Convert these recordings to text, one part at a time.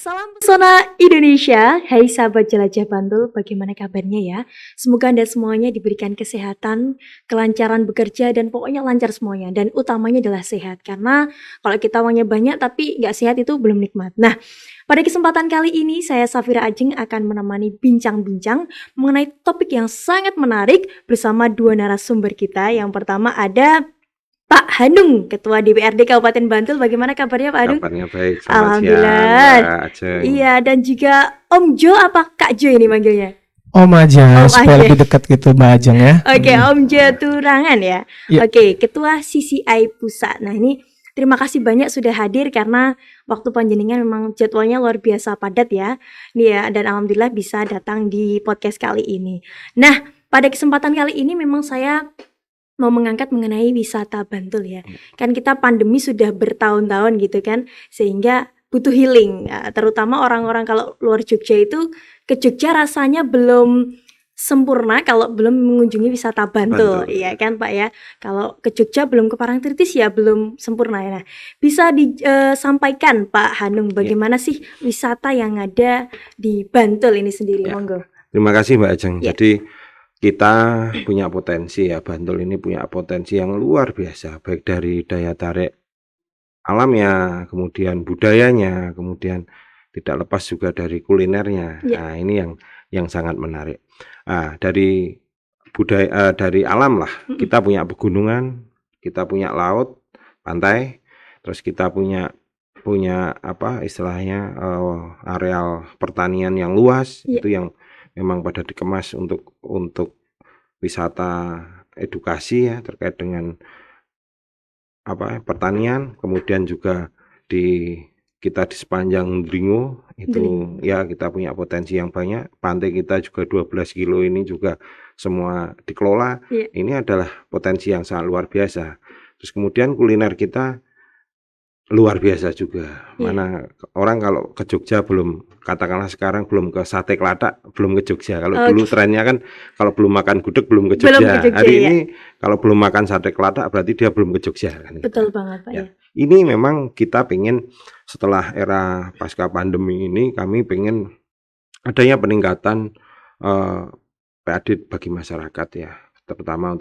Salam pesona Indonesia. Hai sahabat jelajah Bantul, bagaimana kabarnya ya? Semoga Anda semuanya diberikan kesehatan, kelancaran bekerja, dan pokoknya lancar semuanya. Dan utamanya adalah sehat, karena kalau kita uangnya banyak tapi nggak sehat itu belum nikmat. Nah, pada kesempatan kali ini saya Safira Ajeng akan menemani bincang-bincang mengenai topik yang sangat menarik bersama dua narasumber kita. Yang pertama ada Pak Hanung, Ketua DPRD Kabupaten Bantul. Bagaimana kabarnya Pak Hanung? Kabarnya baik, selamat Alhamdulillah. siang Mbak Ajeng. Iya, dan juga Om Jo apa Kak Jo ini manggilnya? Om aja, Om supaya aja. lebih dekat gitu Mbak Ajeng ya. Oke, Om Jo Turangan ya. Iya. Oke, Ketua CCI Pusat. Nah ini terima kasih banyak sudah hadir karena waktu panjenengan memang jadwalnya luar biasa padat ya. Nih ya, dan alhamdulillah bisa datang di podcast kali ini. Nah, pada kesempatan kali ini memang saya mau mengangkat mengenai wisata Bantul ya. Kan kita pandemi sudah bertahun-tahun gitu kan, sehingga butuh healing. Nah, terutama orang-orang kalau luar Jogja itu ke Jogja rasanya belum sempurna kalau belum mengunjungi wisata Bantul. Iya kan Pak ya. Kalau ke Jogja belum ke Parangtritis ya belum sempurna ya. Nah, bisa disampaikan Pak Hanung bagaimana sih wisata yang ada di Bantul ini sendiri? Ya. Monggo. Terima kasih Mbak Ajeng. Ya. Jadi kita punya potensi ya, Bantul ini punya potensi yang luar biasa, baik dari daya tarik alamnya, kemudian budayanya, kemudian tidak lepas juga dari kulinernya. Ya. Nah, ini yang sangat menarik. Nah, dari budaya dari alam lah, kita punya pegunungan, kita punya laut, pantai, terus kita punya apa istilahnya areal pertanian yang luas. Ya. Itu yang memang pada dikemas untuk wisata edukasi ya terkait dengan apa pertanian. Kemudian juga kita di sepanjang Dringo itu ya kita punya potensi yang banyak. Pantai kita juga 12 kilo ini juga semua dikelola. Ya. Ini adalah potensi yang sangat luar biasa. Terus kemudian kuliner kita luar biasa juga. Mana orang kalau ke Jogja belum, katakanlah sekarang belum ke sate keladak, belum ke Jogja. Kalau dulu trennya kan kalau belum makan gudeg belum ke Jogja. Belum ke Jogja, Hari ya. ini kalau belum makan sate keladak berarti dia belum ke Jogja kan. Betul banget Pak ya. Ini memang kita pengen setelah era pasca pandemi ini kami pengen adanya peningkatan PAD bagi masyarakat ya. Terutama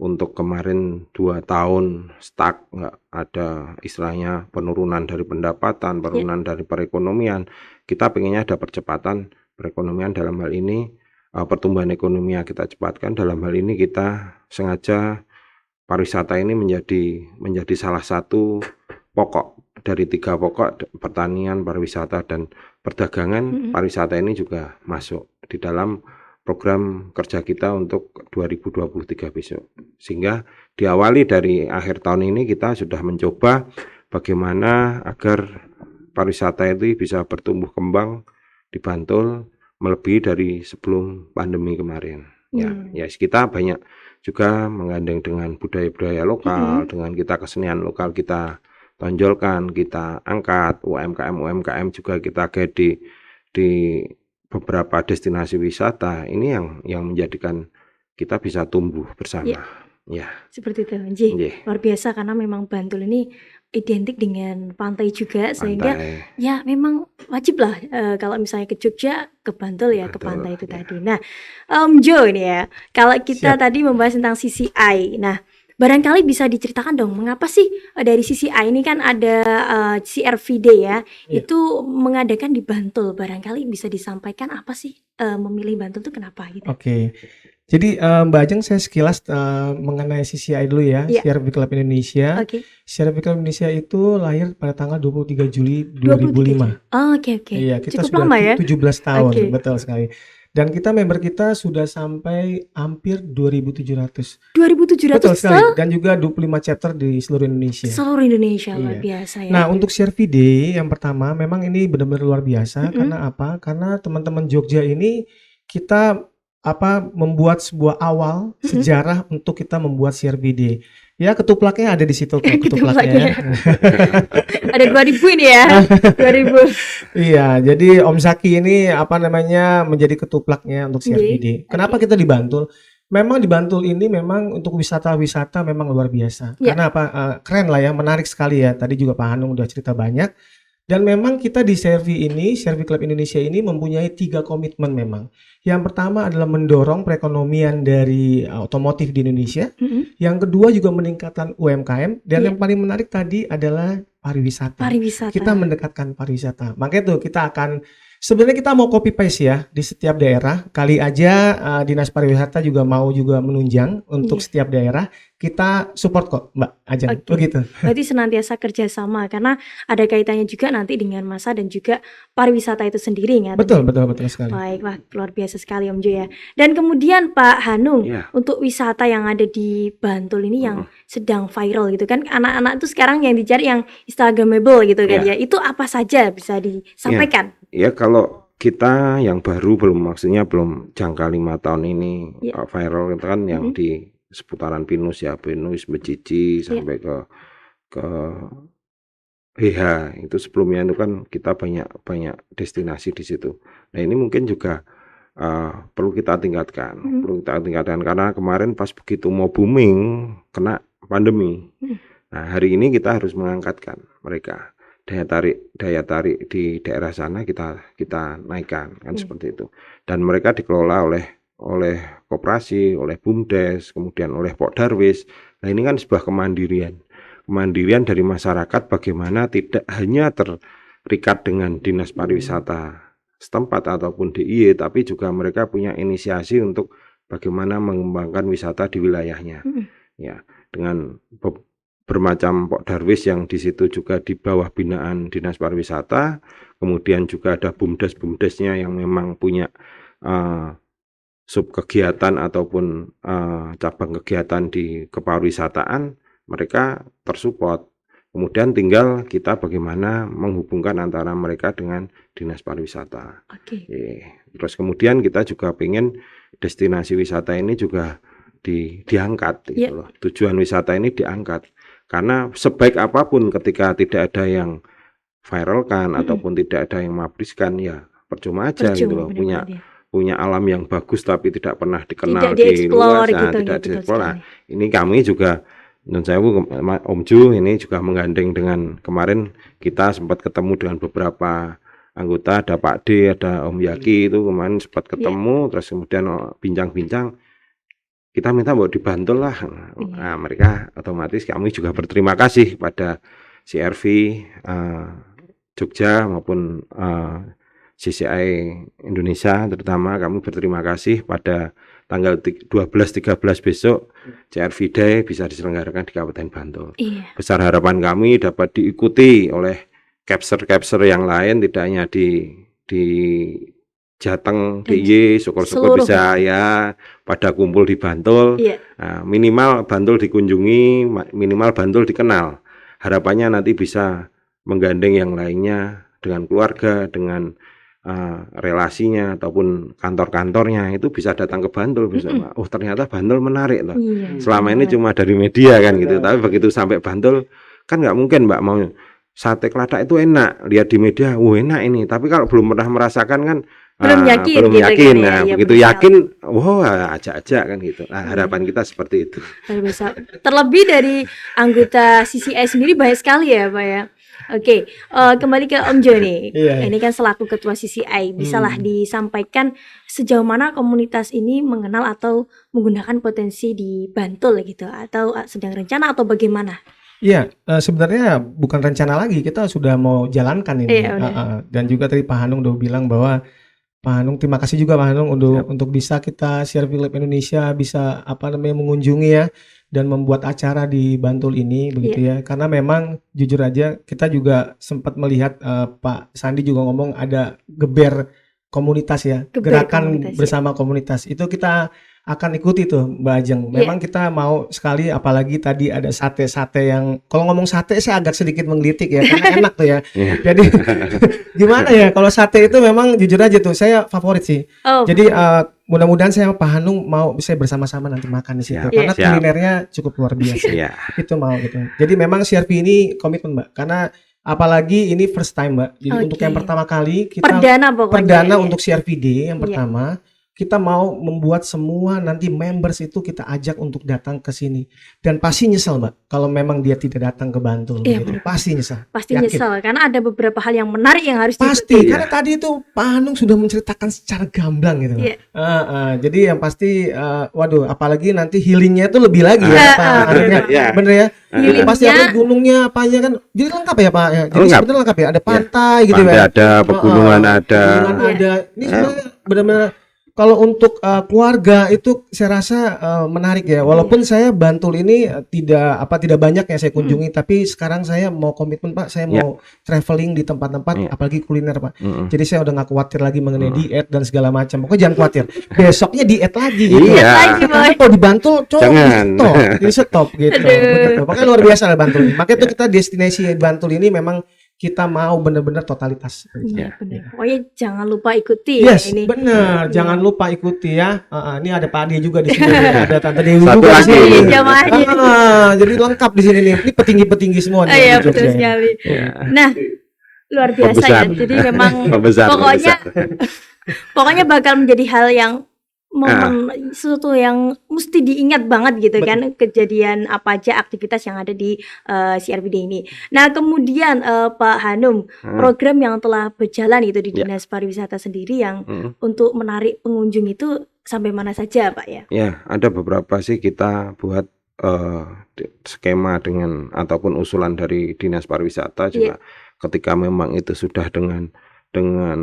untuk kemarin 2 tahun stuck, nggak ada istilahnya penurunan dari pendapatan, penurunan dari perekonomian. Kita pengennya ada percepatan perekonomian. Dalam hal ini pertumbuhan ekonomi yang kita cepatkan. Dalam hal ini kita sengaja pariwisata ini menjadi salah satu pokok dari 3 pokok, pertanian, pariwisata, dan perdagangan. Pariwisata ini juga masuk di dalam program kerja kita untuk 2023 besok. Sehingga diawali dari akhir tahun ini kita sudah mencoba bagaimana agar pariwisata itu bisa bertumbuh kembang di Bantul melebihi dari sebelum pandemi kemarin. Ya kita banyak juga menggandeng dengan budaya-budaya lokal, dengan kita kesenian lokal kita tonjolkan, kita angkat, UMKM juga kita guide di beberapa destinasi wisata. Ini yang menjadikan kita bisa tumbuh bersama. Ya. Seperti itu, luar biasa karena memang Bantul ini identik dengan pantai juga, sehingga ya memang wajib lah kalau misalnya ke Jogja ke Bantul ya, ke pantai itu tadi. Nah, Om Jo ini ya, kalau kita tadi membahas tentang CCI, nah barangkali bisa diceritakan dong mengapa sih dari CCI ini kan ada CRVD ya, itu mengadakan di Bantul. Barangkali bisa disampaikan apa sih memilih Bantul itu kenapa gitu? Oke. Jadi Mbak Ajeng saya sekilas mengenai CCI dulu ya, CRV Club Indonesia. CRV Club Indonesia itu lahir pada tanggal 23 Juli 2005. Oke. Iya, kita cukup sudah lama ya? 17 tahun, betul sekali. Dan member kita sudah sampai hampir 2.700. 2.700 betul sekali. Dan juga 25 chapter di seluruh Indonesia. Seluruh Indonesia, luar biasa ya. Nah, untuk CRVD yang pertama memang ini benar-benar luar biasa. Karena apa? Karena teman-teman Jogja ini kita membuat sebuah awal sejarah untuk kita membuat CRVD. Ya, ketuplaknya ada di situ kok, ketuplaknya. Ada 2000 ini ya. 2000. Iya, jadi Om Zaki ini menjadi ketuplaknya untuk CRVD. Kenapa kita di Bantul? Memang di Bantul ini memang untuk wisata memang luar biasa. Karena keren lah ya, menarik sekali ya. Tadi juga Pak Hanung udah cerita banyak. Dan memang kita di Servi Club Indonesia ini mempunyai 3 komitmen memang. Yang pertama adalah mendorong perekonomian dari otomotif di Indonesia. Yang kedua juga meningkatkan UMKM. Dan Iya. yang paling menarik tadi adalah pariwisata. Pariwisata. Kita mendekatkan pariwisata. Makanya tuh kita akan sebenarnya kita mau copy paste ya di setiap daerah. Kali aja Dinas Pariwisata juga mau juga menunjang untuk Iya. setiap daerah. Kita support kok Mbak Ajeng. Oke. Begitu. Berarti senantiasa kerjasama karena ada kaitannya juga nanti dengan masa dan juga pariwisata itu sendiri kan? Betul sekali. Baik, wah luar biasa sekali Om Jo ya. Dan kemudian Pak Hanung, Ya. untuk wisata yang ada di Bantul ini yang sedang viral gitu kan, anak-anak tuh sekarang yang dicari yang Instagramable gitu kan ya. Itu apa saja bisa disampaikan? Ya, kalau kita yang baru maksudnya belum jangka 5 tahun ini Iya. viral itu kan yang di seputaran Pinus ya, Pinus, Becici sampai ke HH. Itu sebelumnya itu kan kita banyak destinasi di situ. Nah, ini mungkin juga perlu kita tingkatkan, karena kemarin pas begitu mau booming kena pandemi. Nah, hari ini kita harus mengangkatkan mereka. Daya tarik di daerah sana kita naikkan kan seperti itu. Dan mereka dikelola oleh koperasi, oleh BUMDes, kemudian oleh Pok Darwis. Nah, ini kan sebuah kemandirian dari masyarakat bagaimana tidak hanya terikat dengan Dinas Pariwisata setempat ataupun DIY, tapi juga mereka punya inisiasi untuk bagaimana mengembangkan wisata di wilayahnya. Ya, dengan bermacam Pok Darwis yang di situ juga di bawah binaan Dinas Pariwisata, kemudian juga ada BUMDes-BUMDesnya yang memang punya sub kegiatan ataupun cabang kegiatan di kepariwisataan, mereka tersupport. Kemudian tinggal kita bagaimana menghubungkan antara mereka dengan Dinas Pariwisata. Terus kemudian kita juga pengen destinasi wisata ini juga diangkat gitu loh. Tujuan wisata ini diangkat. Karena sebaik apapun ketika tidak ada yang viralkan ataupun tidak ada yang mengabriskan, ya percuma aja gitu loh. Punya alam yang bagus tapi tidak pernah dikenal di luar sana, tidak dieksplor. Ini kami juga Om Jo ini juga menggandeng dengan kemarin kita sempat ketemu dengan beberapa anggota, ada Pak D, ada Om Yaki itu kemarin sempat ketemu, terus kemudian bincang-bincang. Kita minta buat dibantu lah. Nah, mereka otomatis kami juga berterima kasih pada CRV Jogja maupun CCI Indonesia, terutama kami berterima kasih pada tanggal 12-13 besok CRV Day bisa diselenggarakan di Kabupaten Bantul. Besar harapan kami dapat diikuti oleh capture yang lain, tidak hanya di Jateng, DIY, syukur-syukur bisa ya pada kumpul di Bantul. Nah, minimal Bantul dikunjungi, minimal Bantul dikenal. Harapannya nanti bisa menggandeng yang lainnya dengan keluarga, dengan relasinya ataupun kantor-kantornya itu bisa datang ke Bantul, bisa oh ternyata Bantul menarik loh. Selama ini cuma dari media kan gitu, tapi begitu sampai Bantul kan nggak mungkin Mbak mau sate keladak itu enak, lihat di media, enak ini, tapi kalau belum pernah merasakan kan belum yakin. Nah, begitu yakin, ajak-ajak kan gitu. Nah, harapan kita seperti itu. Terlebih dari anggota CCI sendiri banyak sekali ya, Pak ya. Oke, kembali ke Om Jo nih. Ini kan selaku ketua CCI, bisalah disampaikan sejauh mana komunitas ini mengenal atau menggunakan potensi di Bantul gitu, atau sedang rencana atau bagaimana? Iya, sebenarnya bukan rencana lagi, kita sudah mau jalankan ini. Dan juga tadi Pak Hanung udah bilang bahwa Pak Hanung, terima kasih juga Pak Hanung untuk bisa kita Servi Club Indonesia bisa mengunjungi ya dan membuat acara di Bantul ini begitu ya. Karena memang jujur aja kita juga sempat melihat Pak Sandi juga ngomong ada geber komunitas ya, gerakan komunitas, bersama komunitas. Itu kita akan ikuti tuh Mbak Ajeng. Memang kita mau sekali, apalagi tadi ada sate-sate yang kalau ngomong sate saya agak sedikit menggelitik ya karena enak tuh ya. Jadi gimana ya kalau sate itu memang jujur aja tuh saya favorit sih. Jadi mudah-mudahan saya sama Pak Hanung mau bisa bersama-sama nanti makan di situ karena kulinernya cukup luar biasa. Itu mau gitu. Jadi memang CRV ini komitmen Mbak, karena apalagi ini first time Mbak. Jadi untuk yang pertama kali kita perdana untuk CRVD yang pertama. kita mau membuat semua nanti members itu kita ajak untuk datang ke sini. Dan pasti nyesel, Mbak, kalau memang dia tidak datang ke Bantul Iya, gitu. benar. Pasti nyesel. Pasti Yakin. nyesel karena ada beberapa hal yang menarik yang harus Pasti, diikuti. karena tadi itu Pak Hanung sudah menceritakan secara gamblang gitu, Mbak. Iya. Jadi yang pasti, waduh, apalagi nanti healingnya itu lebih lagi ya, Pak. Artinya, Iya. bener ya. Itu pasti Healingnya- ada gunungnya, apanya kan. Jadi lengkap ya, Pak. Ya. Jadi Lengkap. sebenarnya lengkap ya. Ada pantai gitu Pantai ya. ada, pegunungan ada. Pegunungan Iya. ada. Ini sebenarnya benar-benar kalau untuk keluarga itu saya rasa menarik ya. Walaupun saya Bantul ini tidak banyak yang saya kunjungi, tapi sekarang saya mau komitmen, Pak. Saya mau traveling di tempat-tempat, Iya. apalagi kuliner, Pak. Mm-mm. Jadi saya udah nggak khawatir lagi mengenai diet dan segala macam. Pokoknya jangan khawatir. Besoknya diet lagi gitu. Iya. Lagi, Boy. Karena kalau di Bantul Jangan. di stop gitu. Aduh. Begitu. Makanya luar biasa lah Bantul. Makanya itu kita destinasi Bantul ini memang kita mau benar-benar totalitas. Iya, benar. Pokoknya jangan lupa ikuti ya Yes, ini. benar. Jangan lupa ikuti ya. Ini ada Pak Ade juga di sini. Ada Tante Dewi Satu juga di lagi. sini. Jamaahnya. Jadi lengkap di sini nih. Ini petinggi-petinggi semua nih. Iya, di Jogja betul ini. sekali. Ya. Nah, luar biasa ya. Pembesar. Jadi memang Pembesar, pokoknya pembesar. pokoknya bakal menjadi hal yang sesuatu yang mesti diingat banget gitu kan, kejadian apa aja aktivitas yang ada di CRBD ini. Nah, kemudian Pak Hanum, program yang telah berjalan itu di Ya. Dinas Pariwisata sendiri yang untuk menarik pengunjung itu sampai mana saja, Pak ya? Ya, ada beberapa sih kita buat skema dengan ataupun usulan dari Dinas Pariwisata juga. Ketika memang itu sudah dengan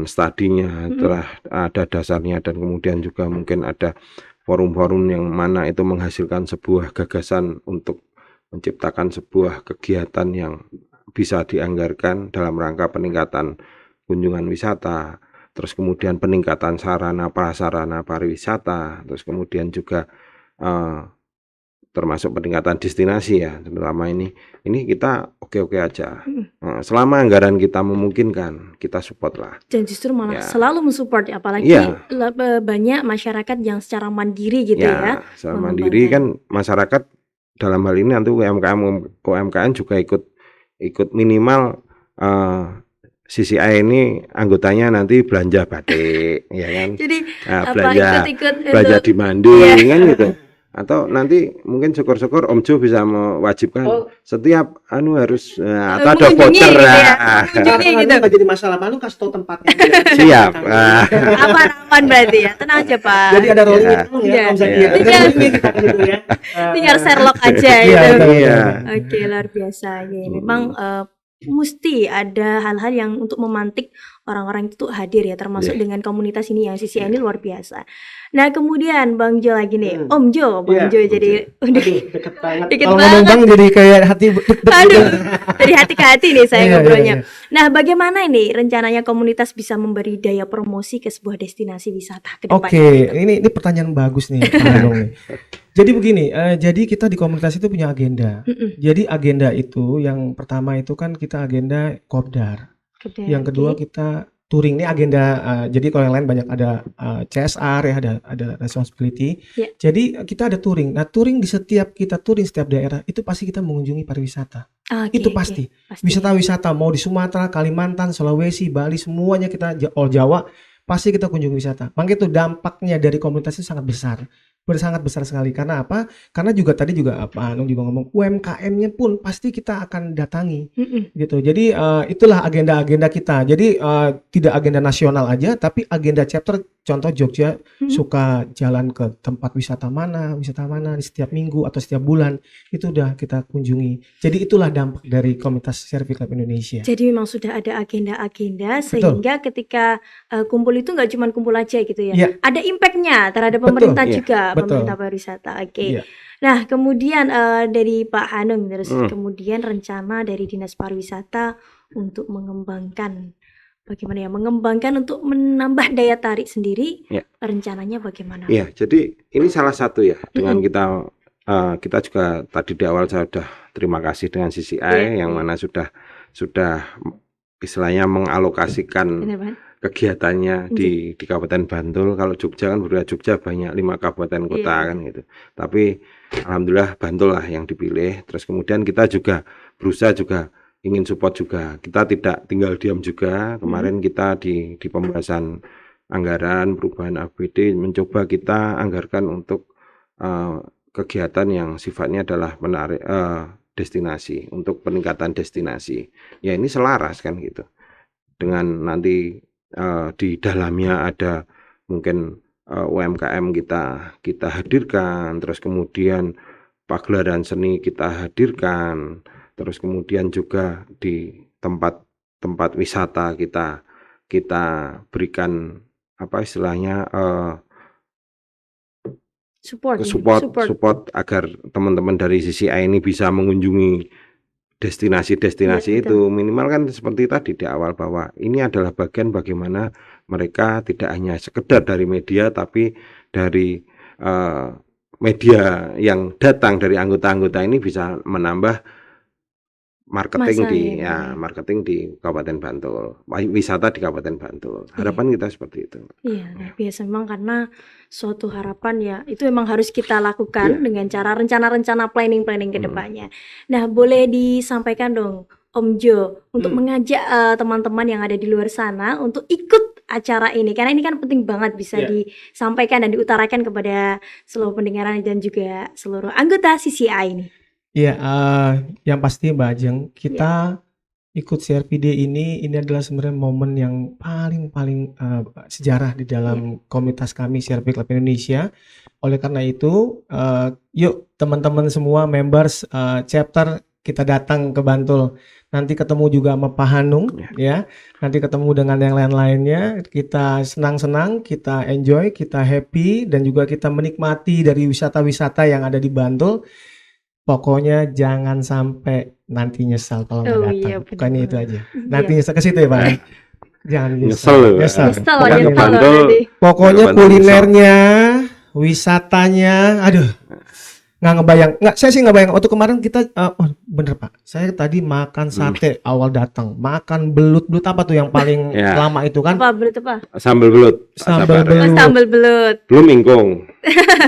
studinya, telah ada dasarnya, dan kemudian juga mungkin ada forum-forum yang mana itu menghasilkan sebuah gagasan untuk menciptakan sebuah kegiatan yang bisa dianggarkan dalam rangka peningkatan kunjungan wisata, terus kemudian peningkatan sarana prasarana pariwisata, terus kemudian juga termasuk peningkatan destinasi ya. Selama ini kita oke-oke aja. Selama anggaran kita memungkinkan, kita support lah. Dan justru malah Ya. selalu mensupport, apalagi Iya. banyak masyarakat yang secara mandiri gitu ya. Secara mandiri kan masyarakat dalam hal ini nanti UMKM juga ikut minimal CCI ini anggotanya nanti belanja batik, ya kan? Jadi ikut-ikut belanja untuk di Manding kan gitu. Atau nanti mungkin syukur-syukur Om Jo bisa mewajibkan setiap harus atau ada mengunjungi voucher gitu ya. lah. Mengunjungi gitu. Nggak jadi masalah, Pak Hanung kasih tahu tempatnya. Siap. Aman berarti ya, tenang aja Pak. Jadi ada rolling Ya. itu ya, Iya. Om Zaki ya. Tinggal- Tinggal rolling kita ke situ ya. Tinggal Sherlock aja Iya, gitu. betul, Iya. betul. Oke, luar biasa. Ya, memang mesti ada hal-hal yang untuk memantik orang-orang itu hadir ya, termasuk dengan komunitas ini yang CCI ini luar biasa. Nah, kemudian Bang Jo lagi nih, Om Jo, Bang Jo jadi Aduh, deket banget. Deket Kalau ngomong banget. Bang jadi kayak hati deg-deg aduh, gitu. dari hati ke hati nih saya Iya, ngobrolnya. iya, Nah, bagaimana ini rencananya komunitas bisa memberi daya promosi ke sebuah destinasi wisata ke depan? Oke, ini pertanyaan bagus nih, Pak Hanung nih. Jadi begini, jadi kita di komunitas itu punya agenda. Jadi agenda itu yang pertama itu kan kita agenda kopdar. Yang kedua kita touring. Ini agenda, jadi kalau yang lain banyak ada CSR ya, ada responsibility. Ya. Jadi kita ada touring. Nah, touring di setiap kita touring setiap daerah itu pasti kita mengunjungi pariwisata. Itu pasti. Wisata-wisata mau di Sumatera, Kalimantan, Sulawesi, Bali, semuanya kita all Jawa pasti kita kunjungi wisata. Makanya itu dampaknya dari komunitas itu sangat besar sekali. Karena apa? Karena juga tadi juga Pak Hanung juga ngomong UMKM-nya pun pasti kita akan datangi gitu. Jadi itulah agenda-agenda kita. Jadi tidak agenda nasional aja, tapi agenda chapter. Contoh Jogja suka jalan ke tempat wisata mana di setiap minggu atau setiap bulan itu udah kita kunjungi. Jadi itulah dampak dari komunitas Servi Club Indonesia. Jadi memang sudah ada agenda-agenda sehingga ketika kumpul itu nggak cuma kumpul aja gitu ya. Iya. Ada impact-nya terhadap pemerintah Iya. juga, Betul. pemerintah pariwisata. Oke. Iya. Nah, kemudian dari Pak Hanung terus kemudian rencana dari Dinas Pariwisata untuk mengembangkan untuk menambah daya tarik sendiri. Ya. Rencananya bagaimana? Iya, jadi ini salah satu ya dengan kita juga tadi di awal saya sudah terima kasih dengan CCI yang mana sudah istilahnya mengalokasikan Benar, Pak? kegiatannya di Kabupaten Bantul. Kalau Jogja kan berbeda, Jogja banyak 5 kabupaten kota kan gitu. Tapi alhamdulillah Bantul lah yang dipilih. Terus kemudian kita juga berusaha juga ingin support juga. Kita tidak tinggal diam juga. Kemarin kita di pembahasan anggaran perubahan APBD mencoba kita anggarkan untuk kegiatan yang sifatnya adalah menarik destinasi, untuk peningkatan destinasi. Ya ini selaras kan gitu. Dengan nanti di dalamnya ada mungkin UMKM kita hadirkan, terus kemudian pagelaran seni kita hadirkan, terus kemudian juga di tempat wisata kita berikan apa istilahnya Support, support agar teman-teman dari CCI ini bisa mengunjungi destinasi-destinasi Iya, itu. Minimal kan seperti tadi di awal bahwa ini adalah bagian bagaimana mereka tidak hanya sekedar dari media tapi dari media yang datang dari anggota-anggota ini bisa menambah marketing di Kabupaten Bantul, wisata di Kabupaten Bantul. Harapan kita seperti itu. Iya, nah biasa memang karena suatu harapan ya itu memang harus kita lakukan dengan cara rencana-rencana planning ke depannya. Nah, boleh disampaikan dong Om Jo untuk mengajak teman-teman yang ada di luar sana untuk ikut acara ini karena ini kan penting banget bisa disampaikan dan diutarakan kepada seluruh pendengaran dan juga seluruh anggota CCI ini. Iya, yang pasti Mbak Ajeng, kita ikut CRPD ini adalah sebenarnya momen yang paling sejarah di dalam komunitas kami CRP Club Indonesia. Oleh karena itu, yuk teman-teman semua members chapter kita datang ke Bantul. Nanti ketemu juga sama Pak Hanung, ya. Nanti ketemu dengan yang lain-lainnya. Kita senang-senang, kita enjoy, kita happy, dan juga kita menikmati dari wisata-wisata yang ada di Bantul. Pokoknya jangan sampai nanti nyesal kalau nggak datang. Iya, Pokoknya itu aja. Iya. Nanti nyesal ke situ ya Pak. Jangan Nyesel. Pokoknya kulinernya, wisatanya, aduh, nggak ngebayang. Saya sih nggak bayang. Waktu kemarin kita, bener Pak. Saya tadi makan sate awal datang, makan belut apa tuh yang paling lama itu kan? Apa belut apa? Sambal belut. Sambal belut. Belum ingkung.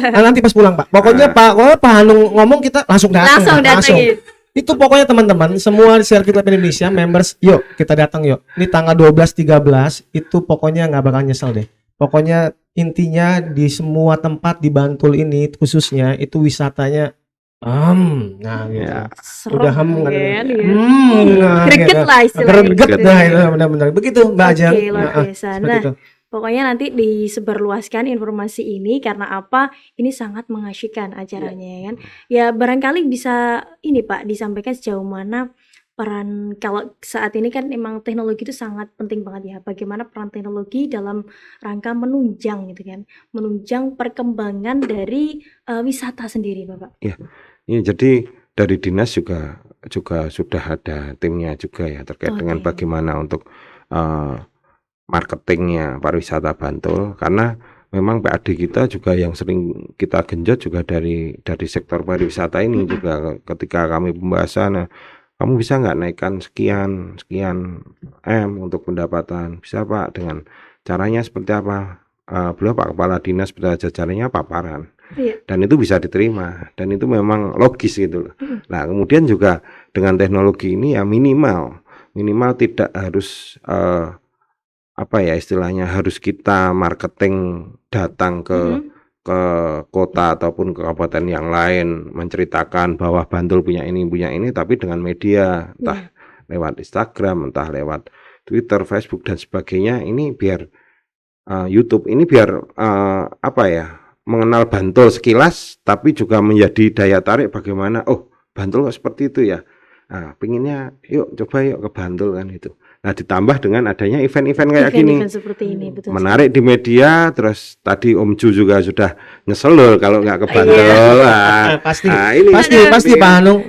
Nanti pas pulang Pak. Pokoknya Pak Hanung ngomong kita langsung datang. Langsung. Itu pokoknya teman-teman semua di Circuit Club Indonesia members, yuk kita datang yuk. Ini tanggal 12-13 itu pokoknya nggak bakal nyesel deh. Pokoknya intinya di semua tempat di Bantul ini khususnya itu wisatanya nah gitu. Udah greget lah istilahnya. Greget dah itu benar-benar. Begitu Mbak Ajeng. Luar biasa. Nah, pokoknya nanti disebarluaskan informasi ini karena apa? Ini sangat mengasyikkan acaranya kan. Ya barangkali bisa ini Pak disampaikan sejauh mana peran kalau saat ini kan emang teknologi itu sangat penting banget ya. Bagaimana peran teknologi dalam rangka menunjang gitu kan. Menunjang perkembangan dari wisata sendiri, Bapak. Iya. Jadi dari dinas juga sudah ada timnya juga ya terkait dengan bagaimana untuk marketingnya pariwisata Bantul, karena memang PAD kita juga yang sering kita genjot juga dari sektor pariwisata ini juga ketika kami pembahasan, kamu bisa nggak naikkan sekian M untuk pendapatan, bisa Pak, dengan caranya seperti apa? Beliau Pak Kepala Dinas beserta jajarannya paparan. Dan itu bisa diterima dan itu memang logis gitu loh. Nah kemudian juga dengan teknologi ini ya minimal tidak harus apa ya istilahnya harus kita marketing datang ke kota ataupun ke kabupaten yang lain menceritakan bahwa Bantul punya ini tapi dengan media entah lewat Instagram, entah lewat Twitter, Facebook dan sebagainya, ini biar YouTube ini biar apa ya mengenal Bantul sekilas tapi juga menjadi daya tarik bagaimana Bantul kok seperti itu ya. Nah, pinginnya coba yuk ke Bantul kan itu. Nah, ditambah dengan adanya event-event kayak gini. Seperti ini, betul. Menarik di media, terus tadi Om Ju juga sudah nyesel loh kalau nggak ke Bantul. Pasti Pak Hanung.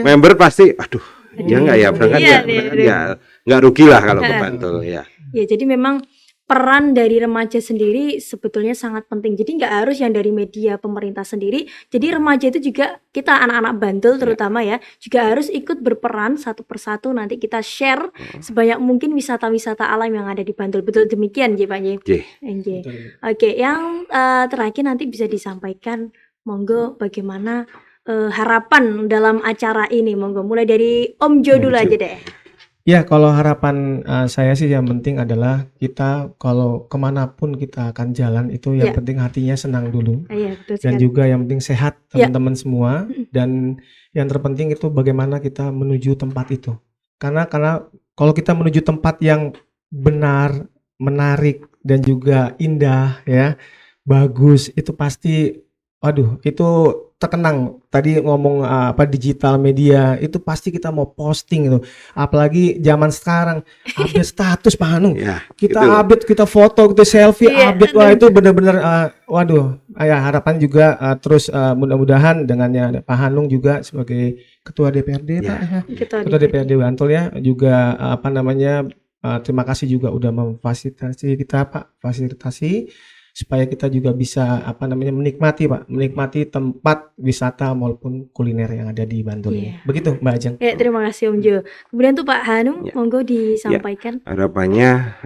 Member pasti aduh, ya nggak ya berangkat ya nggak rugi lah kalau ke Bantul ya. Ya, jadi memang peran dari remaja sendiri sebetulnya sangat penting. Jadi nggak harus yang dari media pemerintah sendiri. Jadi remaja itu juga kita anak-anak Bantul terutama ya juga harus ikut berperan satu persatu. Nanti kita share sebanyak mungkin wisata-wisata alam yang ada di Bantul. Betul demikian Pak J. Oke, yang terakhir nanti bisa disampaikan monggo bagaimana harapan dalam acara ini, monggo mulai dari Om Jo dulu aja deh. Ya, kalau harapan saya sih yang penting adalah kita kalau kemanapun kita akan jalan itu yang Ya. penting hatinya senang dulu. Iya, betul Dan sekali. juga yang penting sehat Ya. teman-teman semua. Dan yang terpenting itu bagaimana kita menuju tempat itu. Karena kalau kita menuju tempat yang benar, menarik dan juga indah ya, bagus, itu pasti waduh itu terkenang. Tadi ngomong digital media itu pasti kita mau posting itu. Apalagi zaman sekarang update status Pak Hanung. Ya, Kita gitu loh. update, kita foto, kita selfie, Iya, update. Wah, itu benar-benar waduh. Ya harapan juga terus mudah-mudahan dengannya ada Pak Hanung juga sebagai Ketua DPRD Ya. Pak ya. Ketua Ketua DPRD. DPRD Bantul ya juga terima kasih juga udah memfasilitasi kita Pak, fasilitasi supaya kita juga bisa menikmati tempat wisata maupun kuliner yang ada di Bantul ini. Iya. Begitu Mbak Ajeng. Ya, terima kasih Om Jo. Kemudian tuh Pak Hanung, Ya. monggo disampaikan. Harapannya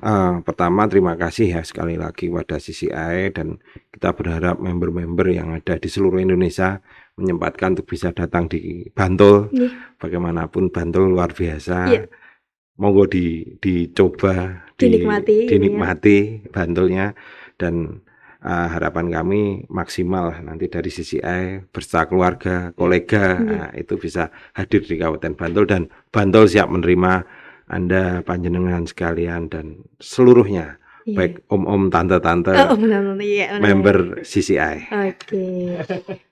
pertama terima kasih ya sekali lagi pada CCI, dan kita berharap member-member yang ada di seluruh Indonesia menyempatkan untuk bisa datang di Bantul. Nih, Bagaimanapun Bantul luar biasa. Iya. Monggo dicoba, dinikmati Bantulnya, dan harapan kami maksimal nanti dari CCI beserta keluarga, kolega itu bisa hadir di Kabupaten Bantul, dan Bantul siap menerima Anda panjenengan sekalian dan seluruhnya, Iya. baik om-om, tante-tante, Oh, benar-benar, iya, benar. member CCI. Oke.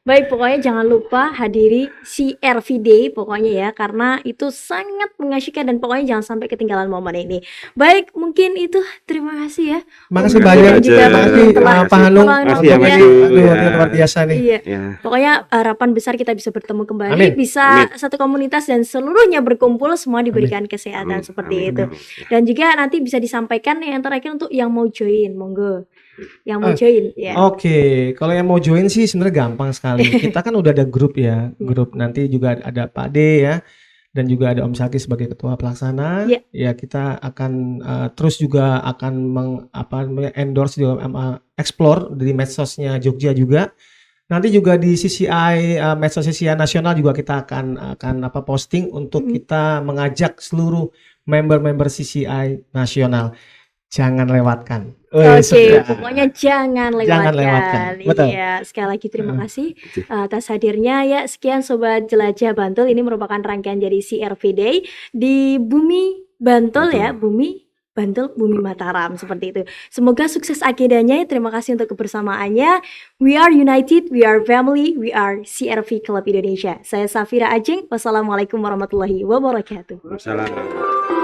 Baik, pokoknya jangan lupa hadiri CRV Day pokoknya ya, karena itu sangat mengasyikkan dan pokoknya jangan sampai ketinggalan momen ini. Baik, mungkin itu terima kasih ya. Makasih Om Jo banyak dan juga Makasih Bang telah Pak Hanung. meluangkan Makasih ya, waktunya. Mas Yu. Aduh, Ya. luar biasa nih. Iya. Ya, Pokoknya harapan besar kita bisa bertemu kembali, Amin. bisa Amin. satu komunitas dan seluruhnya berkumpul, semua diberikan kesehatan amin, seperti amin, itu. amin. Dan juga nanti bisa disampaikan yang terakhir untuk yang mau join, monggo. Yang mau Ah, join, ya. Oke, kalau yang mau join sih sebenarnya gampang sekali. Kita kan udah ada grup ya, grup nanti juga ada Pak D ya, dan juga ada Om Saki sebagai ketua pelaksana. Iya. Ya kita akan terus juga akan endorse juga explore di medsosnya Jogja juga. Nanti juga di CCI medsos CCI nasional juga kita akan posting untuk kita mengajak seluruh member-member CCI nasional. Jangan lewatkan. Oke, pokoknya jangan Jangan lewatkan. lewatkan. Betul. Iya, sekali lagi terima kasih atas hadirnya ya. Sekian Sobat Jelajah Bantul, ini merupakan rangkaian dari CRV Day di Bumi Bantul ya, Bumi Bantul, Bumi Mataram, seperti itu. Semoga sukses agendanya. Terima kasih untuk kebersamaannya. We are united, we are family, we are CRV Club Indonesia. Saya Safira Ajeng. Wassalamualaikum warahmatullahi wabarakatuh. Wassalamualaikum.